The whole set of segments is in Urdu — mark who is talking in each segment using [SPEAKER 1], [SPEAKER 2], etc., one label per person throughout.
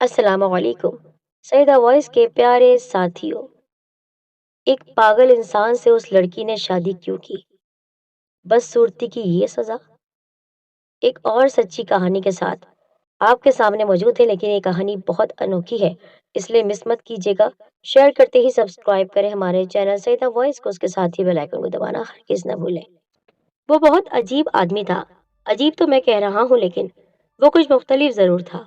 [SPEAKER 1] السلام علیکم سیدہ وائس کے پیارے ساتھیوں۔ ایک پاگل انسان سے اس لڑکی نے شادی کیوں کی؟ بس صورتی کی یہ سزا۔ ایک اور سچی کہانی کے ساتھ آپ کے سامنے موجود ہے، لیکن یہ کہانی بہت انوکھی ہے، اس لیے مس مت کیجیے گا۔ شیئر کرتے ہی سبسکرائب کریں ہمارے چینل سیدہ وائس کو، اس کے ساتھ ہی بیل آئیکن کو دبانا ہرگز نہ بھولیں۔ وہ بہت عجیب آدمی تھا۔ عجیب تو میں کہہ رہا ہوں، لیکن وہ کچھ مختلف ضرور تھا۔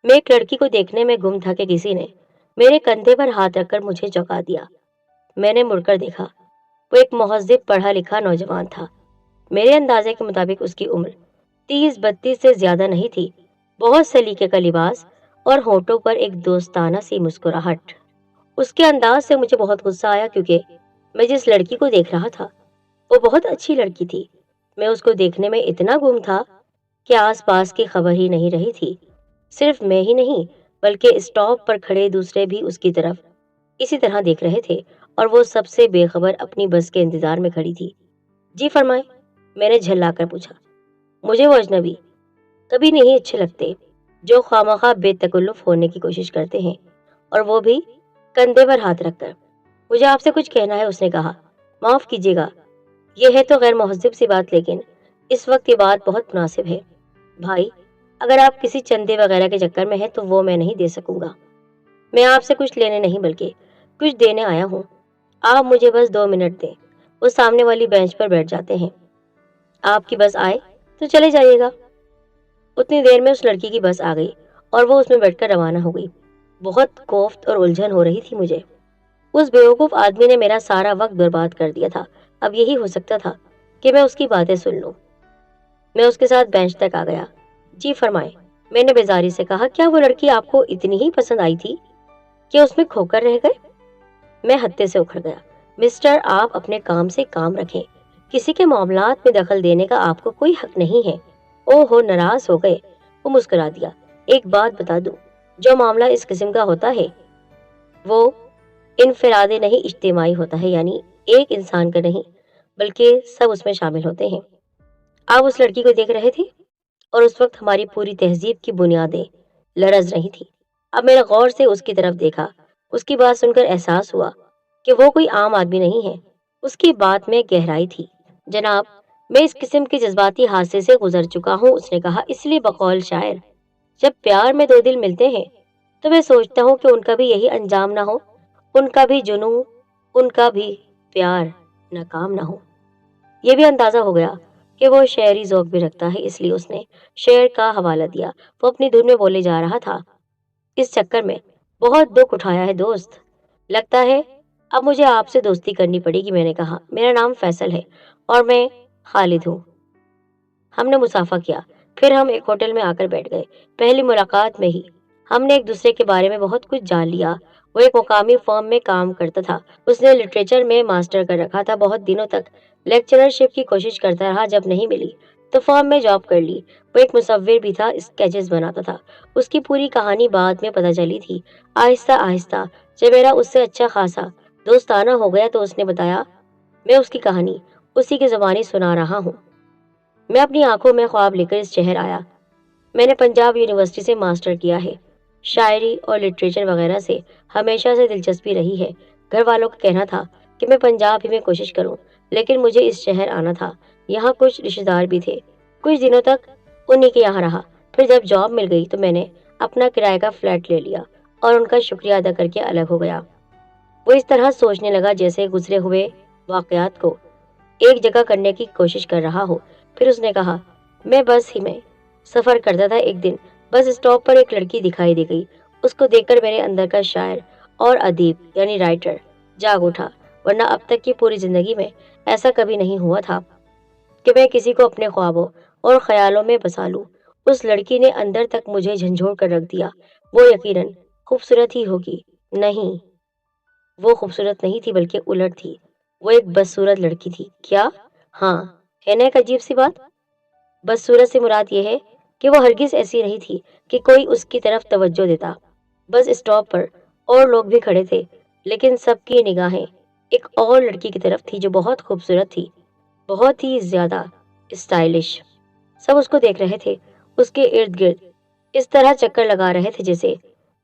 [SPEAKER 1] میں ایک لڑکی کو دیکھنے میں گم تھا کہ کسی نے میرے کندھے پر ہاتھ رکھ کر مجھے چونکا دیا۔ میں نے مڑ کر دیکھا، وہ ایک مہذب پڑھا لکھا نوجوان تھا۔ میرے اندازے کے مطابق اس کی عمر 30-32 سے زیادہ نہیں تھی۔ بہت سلیقے کا لباس اور ہونٹوں پر ایک دوستانہ سی مسکراہٹ۔ اس کے انداز سے مجھے بہت غصہ آیا، کیونکہ میں جس لڑکی کو دیکھ رہا تھا وہ بہت اچھی لڑکی تھی۔ میں اس کو دیکھنے میں اتنا گم تھا کہ آس پاس کی خبر ہی نہیں رہی تھی۔ صرف میں ہی نہیں، بلکہ اسٹاپ پر کھڑے دوسرے بھی اس کی طرف اسی طرح دیکھ رہے تھے، اور وہ سب سے بے خبر اپنی بس کے انتظار میں کھڑی تھی۔ جی فرمائیں، میں نے جھلا کر پوچھا۔ مجھے وہ اجنبی کبھی نہیں اچھے لگتے جو خوامخواہ بے تکلف ہونے کی کوشش کرتے ہیں، اور وہ بھی کندھے پر ہاتھ رکھ کر۔ مجھے آپ سے کچھ کہنا ہے، اس نے کہا۔ معاف کیجیے گا، یہ ہے تو غیر مہذب سی بات، لیکن اس وقت یہ بات بہت مناسب ہے۔ بھائی، اگر آپ کسی چندے وغیرہ کے چکر میں ہیں تو وہ میں نہیں دے سکوں گا۔ میں آپ سے کچھ لینے نہیں بلکہ کچھ دینے آیا ہوں۔ آپ مجھے بس 2 منٹ دیں۔ وہ سامنے والی بینچ پر بیٹھ جاتے ہیں، آپ کی بس آئے تو چلے جائیے گا۔ اتنی دیر میں اس لڑکی کی بس آ گئی اور وہ اس میں بیٹھ کر روانہ ہو گئی۔ بہت کوفت اور الجھن ہو رہی تھی مجھے۔ اس بیوقوف آدمی نے میرا سارا وقت برباد کر دیا تھا۔ اب یہی ہو سکتا تھا کہ میں اس کی باتیں سن لوں۔ میں اس کے ساتھ بینچ تک آ گیا۔ جی فرمائیں، میں نے بیزاری سے کہا۔ کیا وہ لڑکی آپ کو اتنی ہی پسند آئی تھی کہ اس میں کھو کر رہ گئے؟ میں ہتے سے اکھڑ گیا۔ مسٹر، آپ اپنے کام سے کام رکھیں۔ کسی کے معاملات میں دخل دینے کا آپ کو کوئی حق نہیں ہے۔ او ہو، ناراض ہو گئے؟ وہ مسکرا دیا۔ ایک بات بتا دوں، جو معاملہ اس قسم کا ہوتا ہے وہ انفرادی نہیں اجتماعی ہوتا ہے، یعنی ایک انسان کا نہیں بلکہ سب اس میں شامل ہوتے ہیں۔ آپ اس لڑکی کو دیکھ رہے تھے، اور اس وقت ہماری پوری تہذیب کی بنیادیں لرز رہی تھی۔ اب میں نے غور سے اس کی طرف دیکھا۔ اس کی بات سن کر احساس ہوا کہ وہ کوئی عام آدمی نہیں ہے۔ اس کی بات میں گہرائی تھی۔ جناب، میں اس قسم کے جذباتی حادثے سے گزر چکا ہوں، اس نے کہا۔ اس لیے بقول شاعر، جب پیار میں 2 دل ملتے ہیں تو میں سوچتا ہوں کہ ان کا بھی یہی انجام نہ ہو، ان کا بھی جنون، ان کا بھی پیار ناکام نہ ہو۔ یہ بھی اندازہ ہو گیا کہ وہ شعری ذوق بھی رکھتا ہے، اس لیے اس نے شعر کا حوالہ دیا۔ وہ اپنی دھن میں بولے جا رہا تھا۔ اس چکر میں بہت دکھ اٹھایا ہے دوست، لگتا ہے اب مجھے آپ سے دوستی کرنی پڑے گی، میں نے کہا۔ میرا نام فیصل ہے اور میں خالد ہوں۔ ہم نے مصافحہ کیا، پھر ہم ایک ہوٹل میں آ کر بیٹھ گئے۔ پہلی ملاقات میں ہی ہم نے ایک دوسرے کے بارے میں بہت کچھ جان لیا۔ وہ ایک مقامی فرم میں کام کرتا تھا، اس نے لٹریچر میں ماسٹر کر رکھا تھا۔ بہت دنوں تک لیکچررشپ کی کوشش کرتا رہا، جب نہیں ملی تو فرم میں جاب کر لی۔ وہ ایک مصور بھی تھا، اسکیچز بناتا تھا۔ اس کی پوری کہانی بعد میں پتہ چلی تھی۔ آہستہ آہستہ جب میرا اس سے اچھا خاصا دوستانہ ہو گیا تو اس نے بتایا میں اس کی کہانی اسی کی زبانی سنا رہا ہوں۔ میں اپنی آنکھوں میں خواب لے کر اس شہر آیا۔ میں نے پنجاب یونیورسٹی سے ماسٹر کیا ہے۔ شاعری اور لٹریچر وغیرہ سے ہمیشہ سے دلچسپی رہی ہے۔ گھر والوں کا کہنا تھا کہ میں پنجاب ہی میں کوشش کروں، لیکن مجھے اس شہر آنا تھا۔ یہاں کچھ رشتہ دار بھی تھے۔ کچھ دنوں تک انہی کے یہاں رہا، پھر جب جاب مل گئی تو میں نے اپنا کرائے کا فلیٹ لے لیا اور ان کا شکریہ ادا کر کے الگ ہو گیا۔ وہ اس طرح سوچنے لگا جیسے گزرے ہوئے واقعات کو ایک جگہ کرنے کی کوشش کر رہا ہو۔ پھر اس نے کہا، میں بس ہی میں سفر کرتا تھا، ایک دن بس اسٹاپ پر ایک لڑکی دکھائی دے گئی۔ اس کو دیکھ کر میرے اندر کا شاعر اور ادیب یعنی رائٹر جاگ اٹھا، ورنہ اب تک کی پوری زندگی میں ایسا کبھی نہیں ہوا تھا کہ میں کسی کو اپنے خوابوں اور خیالوں میں بسا لوں۔ اس لڑکی نے اندر تک مجھے جھنجھوڑ کر رکھ دیا۔ وہ یقیناً خوبصورت ہی ہوگی۔ نہیں، وہ خوبصورت نہیں تھی بلکہ الٹ تھی۔ وہ ایک بدصورت لڑکی تھی۔ کیا؟ ہاں، ہے نا ایک عجیب سی بات؟ بدصورت سے مراد یہ ہے کہ وہ ہرگز ایسی نہیں تھی کہ کوئی اس کی طرف توجہ دیتا۔ بس اسٹاپ پر اور لوگ بھی کھڑے تھے، لیکن سب کی نگاہیں ایک اور لڑکی کی طرف تھی جو بہت خوبصورت تھی، بہت ہی زیادہ اسٹائلش۔ سب اس کو دیکھ رہے تھے، اس کے ارد گرد اس طرح چکر لگا رہے تھے جیسے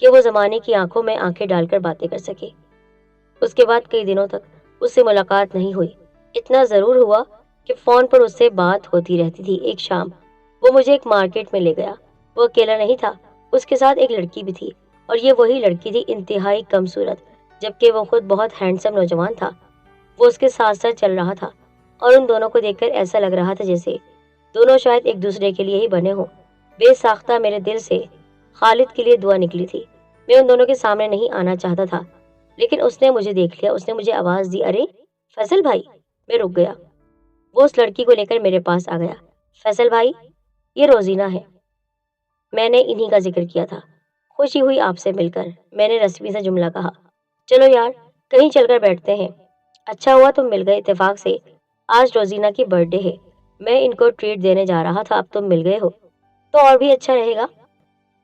[SPEAKER 1] کہ وہ زمانے کی آنکھوں میں آنکھیں ڈال کر باتیں کر سکے۔ اس کے بعد کئی دنوں تک اس سے ملاقات نہیں ہوئی۔ اتنا ضرور ہوا کہ فون پر اس سے بات ہوتی رہتی تھی۔ ایک شام وہ مجھے ایک مارکیٹ میں لے گیا۔ وہ اکیلا نہیں تھا، اس کے ساتھ ایک لڑکی بھی تھی، اور یہ وہی لڑکی تھی، انتہائی کم صورت، جبکہ وہ خود بہت ہینڈسم نوجوان تھا۔ وہ اس کے ساتھ ساتھ چل رہا تھا، اور ان دونوں کو دیکھ کر ایسا لگ رہا تھا جیسے دونوں شاید ایک دوسرے کے لیے ہی بنے ہوں۔ بے ساختہ میرے دل سے خالد کے لیے دعا نکلی تھی۔ میں ان دونوں کے سامنے نہیں آنا چاہتا تھا، لیکن اس نے مجھے دیکھ لیا۔ اس نے مجھے آواز دی، ارے فیصل بھائی! میں رک گیا۔ وہ اس لڑکی کو لے کر میرے پاس آ گیا۔ فیصل بھائی، یہ روزینہ ہے، میں نے انہی کا ذکر کیا تھا۔ خوشی ہوئی آپ سے مل کر، میں نے رسمی سے جملہ کہا۔ چلو یار، کہیں چل کر بیٹھتے ہیں۔ اچھا ہوا تم مل گئے، اتفاق سے آج روزینہ کی برتھ ڈے ہے، میں ان کو ٹریٹ دینے جا رہا تھا، اب تم مل گئے ہو تو اور بھی اچھا رہے گا۔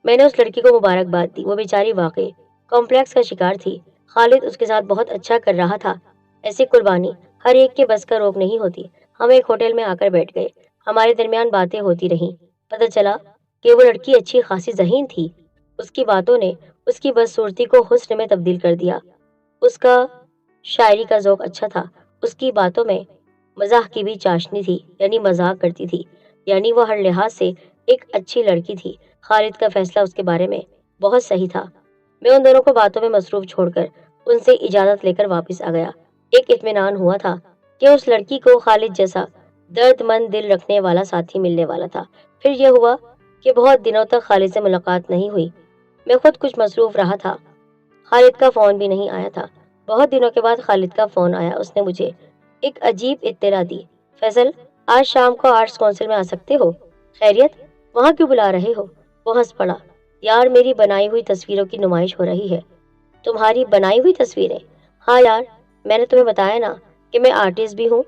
[SPEAKER 1] میں نے اس لڑکی کو مبارکباد دی۔ وہ بیچاری واقعی کمپلیکس کا شکار تھی۔ خالد اس کے ساتھ بہت اچھا کر رہا تھا۔ ایسی قربانی ہر ایک کے بس کا روک نہیں ہوتی۔ ہم ایک ہوٹل میں آ کر بیٹھ گئے، ہمارے درمیان باتیں ہوتی رہیں۔ پتہ چلا کہ وہ لڑکی اچھی خاصی ذہین تھی۔ اس کی باتوں نے اس کی بدصورتی کو حسن میں تبدیل کر دیا۔ اس کا شاعری کا ذوق اچھا تھا۔ اس کی باتوں میں مزاح کی بھی چاشنی تھی، یعنی مذاق کرتی تھی، یعنی وہ ہر لحاظ سے ایک اچھی لڑکی تھی۔ خالد کا فیصلہ اس کے بارے میں بہت صحیح تھا۔ میں ان دونوں کو باتوں میں مصروف چھوڑ کر ان سے اجازت لے کر واپس آ گیا۔ ایک اطمینان ہوا تھا کہ اس لڑکی کو خالد جیسا درد مند دل رکھنے والا ساتھی ملنے والا تھا۔ پھر یہ ہوا کہ بہت دنوں تک خالد سے ملاقات نہیں ہوئی۔ میں خود کچھ مصروف رہا تھا، خالد کا فون بھی نہیں آیا تھا۔ بہت دنوں کے بعد خالد کا فون آیا۔ اس نے مجھے ایک عجیب اطلاع دی۔ فیصل، آج شام کو آرٹس کونسل میں آ سکتے ہو؟ خیریت؟ وہاں کیوں بلا رہے ہو؟ وہ ہنس پڑا۔ یار، میری بنائی ہوئی تصویروں کی نمائش ہو رہی ہے۔ تمہاری بنائی ہوئی تصویریں؟ ہاں یار، میں نے تمہیں بتایا نا کہ میں آرٹسٹ بھی ہوں،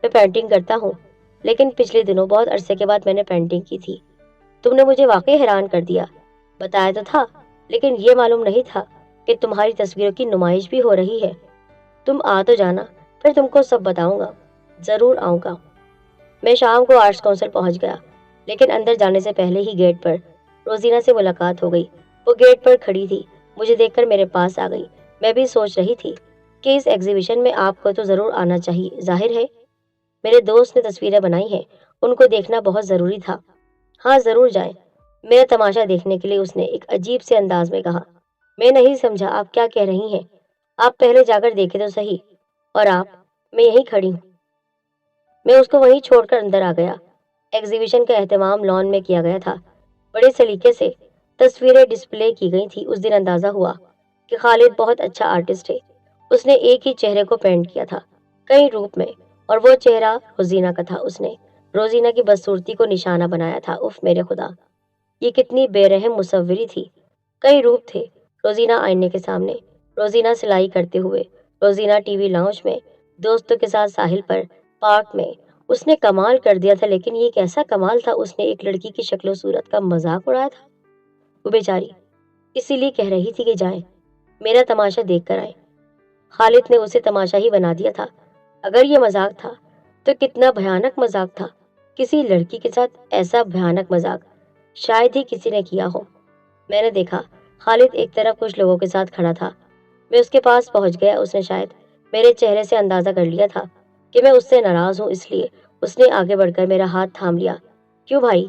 [SPEAKER 1] میں پینٹنگ کرتا ہوں۔ لیکن پچھلے دنوں بہت عرصے کے بعد میں نے پینٹنگ کی تھی۔ تم نے مجھے واقعی حیران کر دیا۔ بتایا تو تھا، لیکن یہ معلوم نہیں تھا کہ تمہاری تصویروں کی نمائش بھی ہو رہی ہے۔ تم آ تو جانا، پھر تم کو سب بتاؤں گا۔ ضرور آؤں گا۔ میں شام کو آرٹس کونسل پہنچ گیا، لیکن اندر جانے سے پہلے ہی گیٹ پر روزینہ سے ملاقات ہو گئی۔ وہ گیٹ پر کھڑی تھی، مجھے دیکھ کر میرے پاس آ گئی۔ میں بھی سوچ رہی تھی کہ اس ایگزیبیشن میں آپ کو تو ضرور آنا چاہیے۔ ظاہر ہے میرے دوست نے تصویریں بنائی ہیں، ان کو دیکھنا بہت ضروری تھا۔ ہاں ضرور جائیں، میرا تماشا دیکھنے کے لیے، اس نے ایک عجیب سے انداز میں کہا۔ میں نہیں سمجھا آپ کیا کہہ رہی ہیں؟ آپ پہلے جا کر دیکھیں تو صحیح۔ اور آپ؟ میں یہیں کھڑی ہوں۔ میں اس کو وہیں چھوڑ کر اندر آ گیا۔ ایگزیبیشن کا اہتمام لان میں کیا گیا تھا۔ بڑے سلیقے سے تصویریں ڈسپلے کی گئی تھی۔ اس دن اندازہ ہوا کہ خالد بہت اچھا آرٹسٹ ہے۔ اس نے ایک ہی چہرے کو پینٹ کیا تھا، کئی روپ میں، اور وہ چہرہ روزینہ کا تھا۔ اس نے روزینہ کی بدصورتی کو نشانہ بنایا تھا۔ اف میرے خدا، یہ کتنی بے رحم مصوری تھی۔ کئی روپ تھے، روزینہ آئینے کے سامنے، روزینہ سلائی کرتے ہوئے، روزینہ ٹی وی لاؤنج میں، دوستوں کے ساتھ ساحل پر، پارک میں۔ اس نے کمال کر دیا تھا، لیکن یہ کیسا کمال تھا؟ اس نے ایک لڑکی کی شکل و صورت کا مذاق اڑایا تھا۔ وہ بیچاری اسی لیے کہہ رہی تھی کہ جائیں، میرا تماشا دیکھ کر آئیں۔ خالد نے اسے تماشا ہی بنا دیا تھا۔ اگر یہ مذاق تھا تو کتنا بھیانک مذاق تھا۔ کسی لڑکی کے ساتھ ایسا بھیانک مذاق شاید ہی کسی نے کیا ہو۔ میں نے دیکھا خالد ایک طرف کچھ لوگوں کے ساتھ کھڑا تھا۔ میں اس کے پاس پہنچ گیا۔ اس نے شاید میرے چہرے سے اندازہ کر لیا تھا کہ میں اس سے ناراض ہوں، اس لیے اس نے آگے بڑھ کر میرا ہاتھ تھام لیا۔ کیوں بھائی،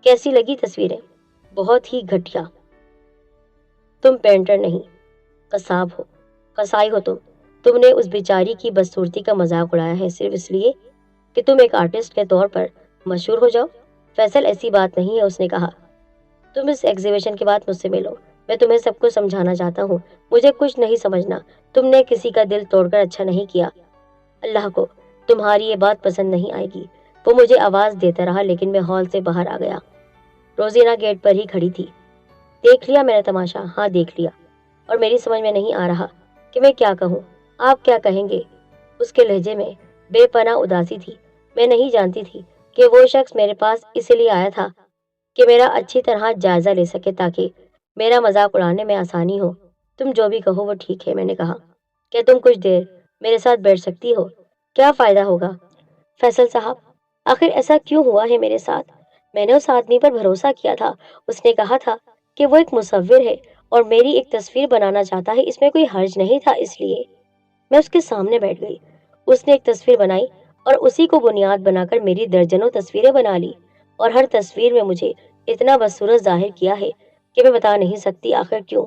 [SPEAKER 1] کیسی لگی تصویریں؟ بہت ہی گھٹیا۔ تم پینٹر نہیں، قصاب ہو، قصائی ہو تم نے اس بیچاری کی بدصورتی کا مذاق اڑایا ہے صرف اس لیے کہ تم ایک آرٹسٹ کے طور پر مشہور ہو جاؤ۔ فیصل، ایسی بات نہیں ہے، اس نے کہا۔ تم اس ایگزیبیشن کے بعد مجھ سے ملو، میں تمہیں سب کچھ سمجھانا چاہتا ہوں۔ مجھے کچھ نہیں سمجھنا، تم نے کسی کا دل توڑ کر اچھا نہیں کیا۔ اللہ کو تمہاری یہ بات پسند نہیں آئے گی۔ وہ مجھے آواز دیتا رہا، لیکن میں ہال سے باہر آ گیا۔ روزینہ گیٹ پر ہی کھڑی تھی۔ دیکھ لیا میرا تماشا؟ ہاں دیکھ لیا، اور میری سمجھ میں نہیں آ رہا کہ میں کیا کہوں۔ آپ کیا کہیں گے؟ اس کے لہجے میں بے پناہ اداسی تھی۔ میں نہیں جانتی تھی کہ وہ شخص میرے پاس اسی لیے آیا تھا کہ میرا اچھی طرح جائزہ لے سکے تاکہ میرا مذاق اڑانے میں آسانی ہو۔ تم جو بھی کہو وہ ٹھیک ہے، میں نے کہا۔ کیا تم کچھ دیر میرے ساتھ بیٹھ سکتی ہو؟ کیا فائدہ ہوگا؟ فیصل صاحب، آخر ایسا کیوں ہوا ہے میرے ساتھ؟ میں نے اس آدمی پر بھروسہ کیا تھا۔ اس نے کہا تھا کہ وہ ایک مصور ہے اور میری ایک تصویر بنانا چاہتا ہے، اس میں کوئی حرج نہیں تھا، اس لیے میں اس کے سامنے بیٹھ گئی۔ اس نے ایک تصویر بنائی اور اسی کو بنیاد بنا کر میری درجنوں تصویریں بنا لی، اور ہر تصویر میں مجھے اتنا بدصورت ظاہر کیا ہے کہ میں بتا نہیں سکتی آخر کیوں۔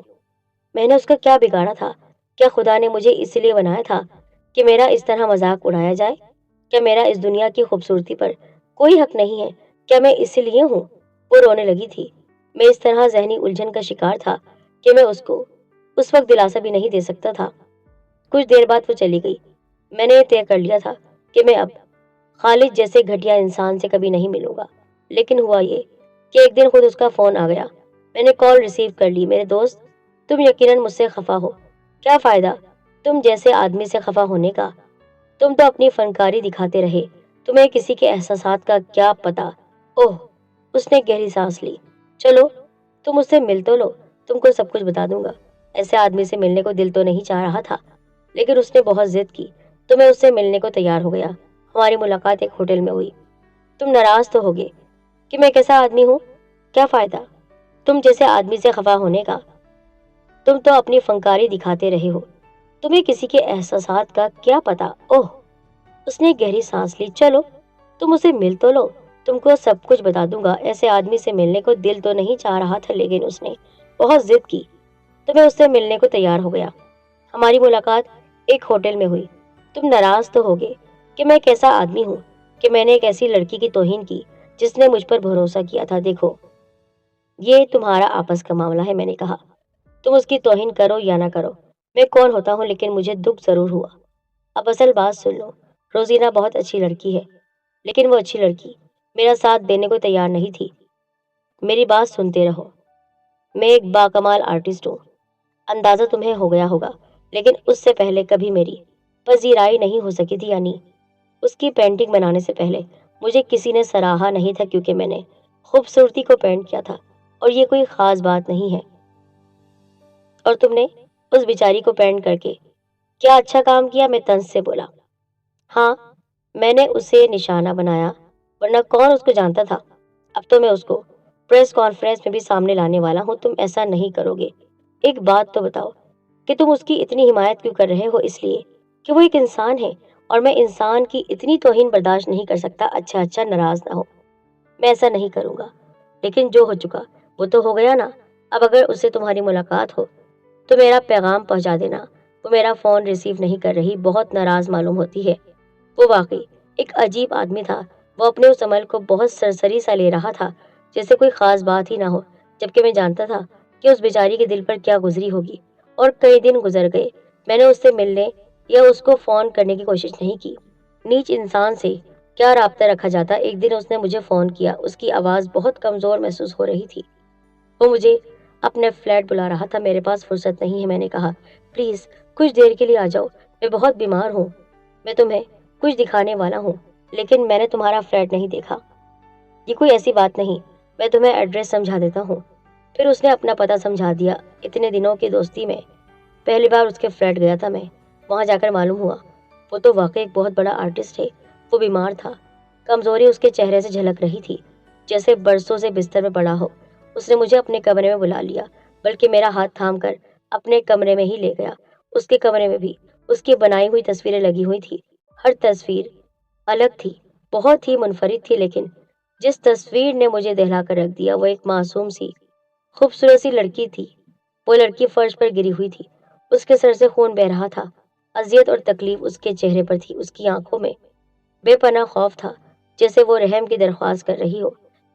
[SPEAKER 1] میں نے اس کا کیا بگاڑا تھا؟ کیا خدا نے مجھے اس لیے بنایا تھا کہ میرا اس طرح مذاق اڑایا جائے؟ کیا میرا اس دنیا کی خوبصورتی پر کوئی حق نہیں ہے؟ کیا میں اس لیے ہوں؟ وہ رونے لگی تھی۔ میں اس طرح ذہنی الجھن کا شکار تھا کہ میں اس کو اس وقت دلاسا بھی نہیں دے سکتا تھا۔ کچھ دیر بعد وہ چلی گئی۔ میں نے طے کر لیا تھا کہ میں اب خالد جیسے گھٹیا انسان سے کبھی نہیں ملوں گا، لیکن ہوا یہ کہ ایک دن خود اس کا فون آ گیا۔ میں نے کال ریسیو کر لی۔ میرے دوست، تم یقیناً مجھ سے خفا ہو۔ کیا فائدہ تم جیسے آدمی سے خفا ہونے کا؟ تم تو اپنی فنکاری دکھاتے رہے، تمہیں کسی کے احساسات کا کیا پتا؟ اوہ، اس نے گہری سانس لی۔ چلو تم مجھ سے مل تو لو، تم کو سب کچھ بتا دوں گا۔ ایسے آدمی سے ملنے کو دل تو نہیں چاہ رہا تھا، لیکن اس نے بہت ضد کی تو میں اس سے ملنے کو تیار ہو گیا۔ ہماری ملاقات ایک ہوٹل میں ہوئی۔ تم ناراض تو ہوگے کہ میں کیسا آدمی ہوں؟ کیا فائدہ تم جیسے آدمی سے خفا ہونے کا؟ تم تو اپنی فنکاری دکھاتے رہے ہو، تمہیں کسی کے احساسات کا کیا پتا؟ اوہ، اس نے گہری سانس لی۔ چلو تم اسے مل تو لو، تم کو سب کچھ بتا دوں گا۔ ایسے آدمی سے ملنے کو دل تو نہیں چاہ رہا تھا، لیکن اس نے بہت ضد کی تو میں اس سے ملنے کو تیار ہو گیا۔ ہماری ملاقات ایک ہوٹل میں ہوئی۔ تم ناراض تو ہوگے کہ میں کیسا آدمی ہوں، کہ میں نے ایک ایسی لڑکی کی توہین کی جس نے مجھ پر بھروسہ کیا تھا۔ دیکھو، یہ تمہارا آپس کا معاملہ ہے، میں نے کہا۔ تم اس کی توہین کرو یا نہ کرو، میں کون ہوتا ہوں، لیکن مجھے دکھ ضرور ہوا۔ اب اصل بات سن لو۔ روزینہ بہت اچھی لڑکی ہے، لیکن وہ اچھی لڑکی میرا ساتھ دینے کو تیار نہیں تھی۔ میری بات سنتے رہو۔ میں ایک باکمال آرٹسٹ ہوں، اندازہ تمہیں ہو گیا ہوگا، لیکن اس سے پہلے کبھی میری پذیرائی نہیں ہو سکی تھی۔ یعنی اس کی پینٹنگ بنانے سے پہلے مجھے کسی نے سراہا نہیں تھا، کیونکہ میں نے خوبصورتی کو پینٹ کیا تھا، اور یہ کوئی خاص بات نہیں ہے۔ اور تم نے اس بیچاری کو پینٹ کر کے کیا اچھا کام کیا؟ میں طنز سے بولا۔ ہاں، میں نے اسے نشانہ بنایا، ورنہ کون اس کو جانتا تھا۔ اب تو میں اس کو پریس کانفرنس میں بھی سامنے لانے والا ہوں۔ تم ایسا نہیں کرو گے؟ ایک بات تو بتاؤ کہ تم اس کی اتنی حمایت کیوں کر رہے ہو؟ اس لیے کہ وہ ایک انسان ہے، اور میں انسان کی اتنی توہین برداشت نہیں کر سکتا۔ اچھا ناراض نہ ہو، میں ایسا نہیں کروں گا، لیکن جو ہو چکا وہ تو ہو گیا نا۔ اب اگر اس سے تمہاری ملاقات ہو تو میرا پیغام پہنچا دینا۔ وہ میرا فون ریسیو نہیں کر رہی، بہت ناراض معلوم ہوتی ہے۔ وہ واقعی ایک عجیب آدمی تھا۔ وہ اپنے اس عمل کو بہت سرسری سا لے رہا تھا، جیسے کوئی خاص بات ہی نہ ہو، جبکہ میں جانتا تھا کہ اس بیچاری کے دل پر کیا گزری ہوگی۔ اور کئی دن گزر گئے، میں نے اس سے ملنے یا اس کو فون کرنے کی کوشش نہیں کی۔ نیچ انسان سے کیا رابطہ رکھا جاتا؟ ایک دن اس نے مجھے فون کیا۔ اس کی آواز بہت کمزور محسوس ہو رہی تھی۔ وہ مجھے اپنے فلیٹ بلا رہا تھا۔ میرے پاس فرصت نہیں ہے، میں نے کہا۔ پلیز کچھ دیر کے لیے آ جاؤ، میں بہت بیمار ہوں۔ میں تمہیں کچھ دکھانے والا ہوں، لیکن میں نے تمہارا فلیٹ نہیں دیکھا۔ یہ کوئی ایسی بات نہیں، میں تمہیں ایڈریس سمجھا دیتا ہوں۔ پھر اس نے اپنا پتہ سمجھا دیا۔ اتنے دنوں کی دوستی میں پہلی بار اس کے فلیٹ گیا تھا میں۔ وہاں جا کر معلوم ہوا وہ تو واقعی ایک بہت بڑا آرٹسٹ ہے۔ وہ بیمار تھا، کمزوری اس کے چہرے سے جھلک رہی تھی، جیسے برسوں سے بستر میں پڑا ہو۔ اس نے مجھے اپنے کمرے میں بلا لیا، بلکہ میرا ہاتھ تھام کر اپنے کمرے میں ہی لے گیا۔ اس کے کمرے میں بھی اس کی بنائی ہوئی تصویریں لگی ہوئی تھی۔ ہر تصویر الگ تھی، بہت ہی منفرد تھی، لیکن جس تصویر نے مجھے دہلا کر رکھ دیا وہ ایک معصوم سی خوبصورت سی لڑکی تھی۔ وہ لڑکی فرش پر گری ہوئی تھی، اس کے سر سے خون بہہ رہا تھا۔ اذیت اور تکلیف اس کے چہرے پر تھی، اس کی آنکھوں میں بے پناہ خوف تھا، جیسے وہ رحم کی درخواست کر رہی ہو۔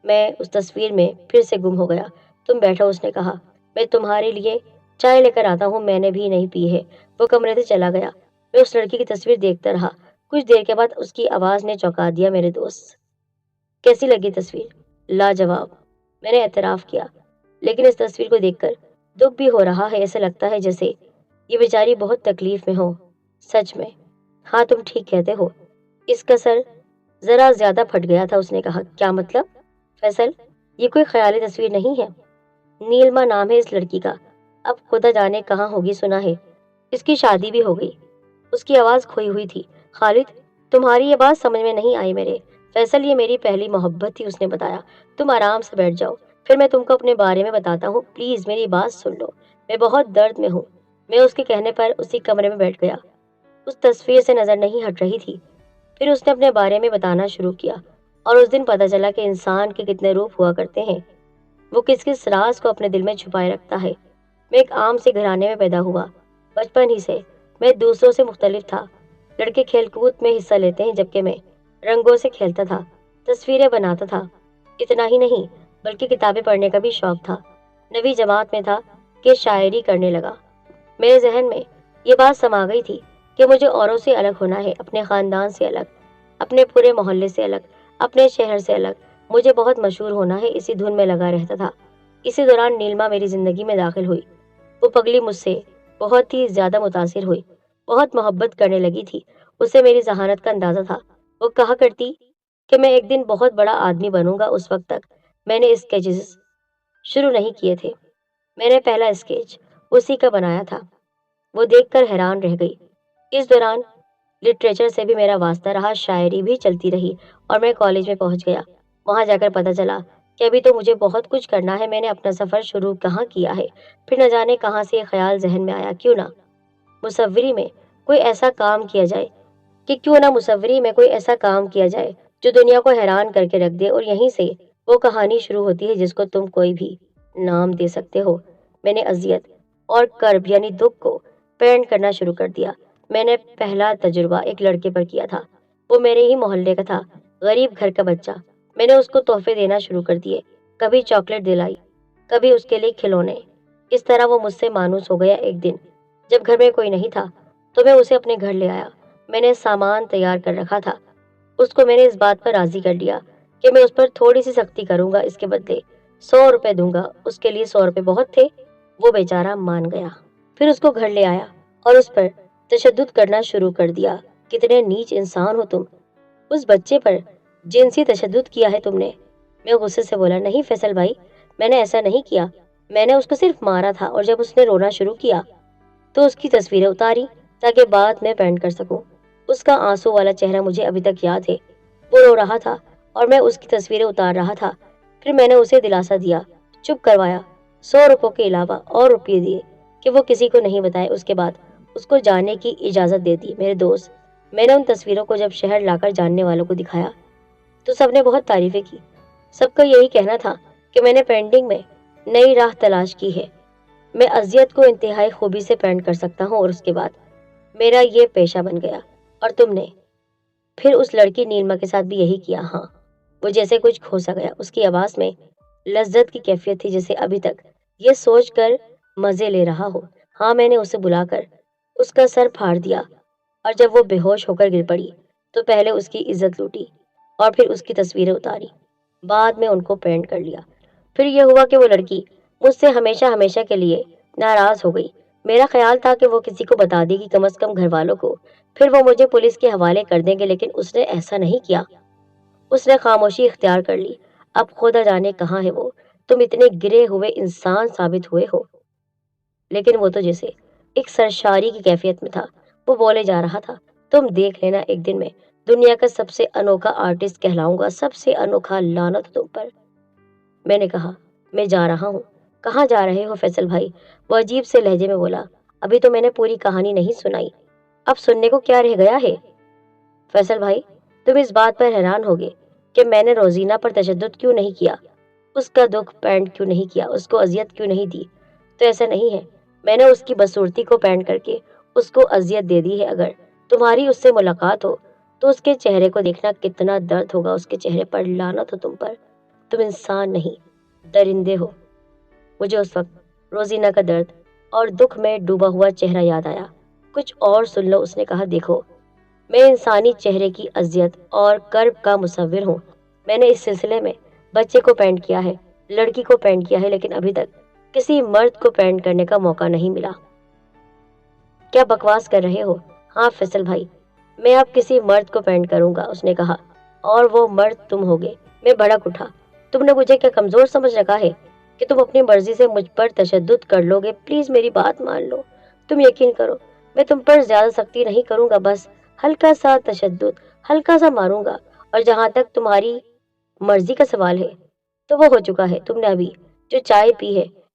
[SPEAKER 1] میں اس تصویر میں پھر سے گم ہو گیا۔ تم بیٹھو، اس نے کہا، میں تمہارے لیے چائے لے کر آتا ہوں۔ میں نے بھی نہیں پی ہے۔ وہ کمرے سے چلا گیا۔ میں اس لڑکی کی تصویر دیکھتا رہا۔ کچھ دیر کے بعد اس کی آواز نے چونکا دیا۔ میرے دوست، کیسی لگی تصویر؟ لاجواب، میں نے اعتراف کیا، لیکن اس تصویر کو دیکھ کر دکھ بھی ہو رہا ہے۔ ایسا لگتا ہے جیسے یہ بیچاری بہت تکلیف میں ہو۔ سچ میں؟ ہاں، تم ٹھیک کہتے ہو۔ اس کا سر ذرا زیادہ پھٹ گیا تھا۔ اس نے کہا، کیا مطلب؟ فیصل، یہ کوئی خیالی تصویر نہیں ہے۔ نیلما نام ہے اس لڑکی کا، اب خدا جانے کہاں ہوگی۔ سنا ہے اس کی شادی بھی ہو گئی۔ اس کی آواز کھوئی ہوئی تھی۔ خالد، تمہاری یہ بات سمجھ میں نہیں آئی میرے۔ فیصل، یہ میری پہلی محبت تھی، اس نے بتایا۔ تم آرام سے بیٹھ جاؤ، پھر میں تم کو اپنے بارے میں بتاتا ہوں۔ پلیز میری بات سن لو۔ میں بہت درد میں ہوں۔ میں اس کے کہنے پر اسی کمرے میں بیٹھ گیا۔ اس تصویر سے نظر نہیں ہٹ رہی تھی۔ پھر اس نے اپنے بارے میں بتانا شروع کیا اور اس دن پتہ چلا کہ انسان کے کتنے روپ ہوا کرتے ہیں، وہ کس کس راز کو اپنے دل میں چھپائے رکھتا ہے۔ میں ایک عام سے گھرانے میں پیدا ہوا۔ بچپن ہی سے میں دوسروں سے مختلف تھا۔ لڑکے کھیل کود میں حصہ لیتے ہیں جبکہ میں رنگوں سے کھیلتا تھا، تصویریں بناتا تھا۔ اتنا ہی نہیں بلکہ کتابیں پڑھنے کا بھی شوق تھا۔ 9ویں جماعت میں تھا کہ شاعری کرنے لگا۔ میرے ذہن میں یہ بات سما گئی تھی کہ مجھے اوروں سے الگ ہونا ہے، اپنے خاندان سے الگ، اپنے پورے محلے سے الگ، اپنے شہر سے الگ۔ مجھے بہت مشہور ہونا ہے، اسی دھن میں لگا رہتا تھا۔ اسی دوران نیلما میری زندگی میں داخل ہوئی۔ وہ پگلی مجھ سے بہت ہی زیادہ متاثر ہوئی، بہت محبت کرنے لگی تھی۔ اسے میری ذہانت کا اندازہ تھا۔ وہ کہا کرتی کہ میں ایک دن بہت بڑا آدمی بنوں گا۔ اس وقت تک میں نے اسکیچز شروع نہیں کیے تھے۔ میں نے پہلا اسکیچ اسی کا بنایا تھا۔ وہ دیکھ کر حیران رہ گئی۔ اس دوران لٹریچر سے بھی میرا واسطہ رہا، شاعری بھی چلتی رہی اور میں کالج میں پہنچ گیا۔ وہاں جا کر پتہ چلا کہ ابھی تو مجھے بہت کچھ کرنا ہے۔ میں نے اپنا سفر شروع کہاں کیا ہے، پھر نہ جانے کہاں سے یہ خیال ذہن میں آیا، مصوری میں کوئی ایسا کام کیا جائے مصوری میں کوئی ایسا کام کیا جائے جو دنیا کو حیران کر کے رکھ دے، اور یہیں سے وہ کہانی شروع ہوتی ہے جس کو تم کوئی بھی نام دے سکتے ہو۔ میں نے اذیت اور کرب یعنی دکھ کو پینٹ کرنا شروع کر دیا۔ میں نے پہلا تجربہ ایک لڑکے پر کیا تھا۔ وہ میرے ہی محلے کا تھا، غریب گھر کا بچہ۔ میں نے اس کو تحفے دینا شروع کر دیے، کبھی چاکلیٹ دلائی، کبھی اس کے لیے کھلونے۔ اس طرح وہ مجھ سے مانوس ہو گیا۔ ایک دن جب گھر میں کوئی نہیں تھا تو میں اسے اپنے گھر لے آیا۔ میں نے سامان تیار کر رکھا تھا۔ اس کو میں نے اس بات پر راضی کر لیا کہ میں اس پر تھوڑی سی سختی کروں گا، اس کے بدلے 100 روپے دوں گا۔ اس کے لیے 100 روپے بہت تھے۔ وہ بیچارہ مان گیا۔ پھر اس کو گھر لے آیا اور اس پر تشدد کرنا شروع کر دیا۔ کتنے نیچ انسان ہو تم، اس بچے پر جنسی تشدد کیا ہے تم نے۔ میں غصے سے بولا، نہیں فیصل بھائی، میں نے ایسا نہیں کیا، میں نے اس کو صرف مارا تھا، اور جب اس نے رونا شروع کیا تو اس کی تصویریں اتاری تاکہ بعد میں پینٹ کر سکوں۔ اس کا آنسو والا چہرہ مجھے ابھی تک یاد ہے۔ وہ رو رہا تھا اور میں اس کی تصویریں اتار رہا تھا۔ پھر میں نے اسے دلاسا دیا، چپ کروایا، 100 روپے کے علاوہ اور روپے دیے کہ وہ کسی کو نہیں بتائے۔ اس کے بعد اس کو جانے کی اجازت دے دی۔ میرے دوست، میں نے ان تصویروں کو جب شہر لا کر جاننے والوں کو دکھایا تو سب نے بہت تعریفیں کی۔ سب کا یہی کہنا تھا کہ میں نے پینٹنگ میں نئی راہ تلاش کی ہے۔ میں اذیت کو انتہائی خوبی سے پینٹ کر سکتا ہوں، اور اس کے بعد میرا یہ پیشہ بن گیا۔ اور تم نے پھر اس لڑکی نیلما کے ساتھ بھی یہی کیا؟ ہاں۔ وہ جیسے کچھ کھو سا گیا۔ اس کی آواز میں لذت کی کیفیت تھی جسے ابھی تک یہ سوچ کر مزے لے رہا ہو۔ ہاں، میں نے اسے بلا کر اس کا سر پھاڑ دیا، اور جب وہ بے ہوش ہو کر گر پڑی تو پہلے اس کی عزت لوٹی اور پھر اس کی تصویریں اتاری، بعد میں ان کو پینٹ کر لیا۔ پھر یہ ہوا کہ وہ لڑکی مجھ سے ہمیشہ ہمیشہ کے لیے ناراض ہو گئی۔ میرا خیال تھا کہ وہ کسی کو بتا دے گی، کم از کم گھر والوں کو، پھر وہ مجھے پولیس کے حوالے کر دیں گے، لیکن اس نے ایسا نہیں کیا۔ اس نے خاموشی اختیار کر لی۔ اب خدا جانے کہاں ہے وہ۔ تم اتنے گرے ہوئے انسان ثابت ہوئے ہو۔ لیکن وہ تو جیسے ایک سرشاری کی کیفیت میں تھا۔ وہ بولے جا رہا تھا، تم دیکھ لینا، ایک دن میں دنیا کا سب سے انوکھا آرٹسٹ کہلاؤں گا، سب سے انوکھا۔ لعنت تم پر۔ میں نے کہا، میں جا رہا ہوں۔ کہاں جا رہے ہو فیصل بھائی؟ وہ عجیب سے لہجے میں بولا، ابھی تو میں نے پوری کہانی نہیں سنائی، اب سننے کو کیا رہ گیا ہے؟ فیصل بھائی، تم اس بات پر حیران ہوگے کہ میں نے روزینہ پر تشدد کیوں نہیں کیا، اس کا دکھ پینٹ کیوں نہیں کیا، اس کو اذیت کیوں نہیں دی؟ تو ایسا نہیں ہے، میں نے اس کی بدصورتی کو پینٹ کر کے اس کو اذیت دے دی ہے۔ اگر تمہاری اس سے ملاقات ہو تو اس کے چہرے کو دیکھنا، کتنا درد ہوگا اس کے چہرے پر۔ لعنت ہو تم پر، تم انسان نہیں، درندے ہو۔ مجھے اس وقت روزینہ کا درد اور دکھ میں ڈوبا ہوا چہرہ یاد آیا۔ کچھ اور سن لو، اس نے کہا، دیکھو، میں انسانی چہرے کی اذیت اور کرب کا مصور ہوں۔ میں نے اس سلسلے میں بچے کو پینٹ کیا ہے، لڑکی کو پینٹ کیا ہے، لیکن ابھی تک کسی مرد کو پینٹ کرنے کا موقع نہیں ملا۔ کیا بکواس کر رہے ہو؟ ہاں فیصل بھائی، میں اب کسی مرد کو پینٹ کروں گا، اس نے کہا، اور وہ مرد تم ہوگے۔ میں بھڑک اٹھا، تم نے مجھے کیا کمزور سمجھ رکھا ہے کہ تم اپنی مرضی سے مجھ پر تشدد کر لو گے؟ پلیز میری بات مان لو، تم یقین کرو، میں تم پر زیادہ سختی نہیں کروں گا، بس ہلکا سا تشدد، ہلکا سا ماروں گا۔ اور جہاں تک تمہاری مرضی کا سوال ہے تو وہ ہو چکا ہے۔ تم نے ابھی جو چائے پی ہے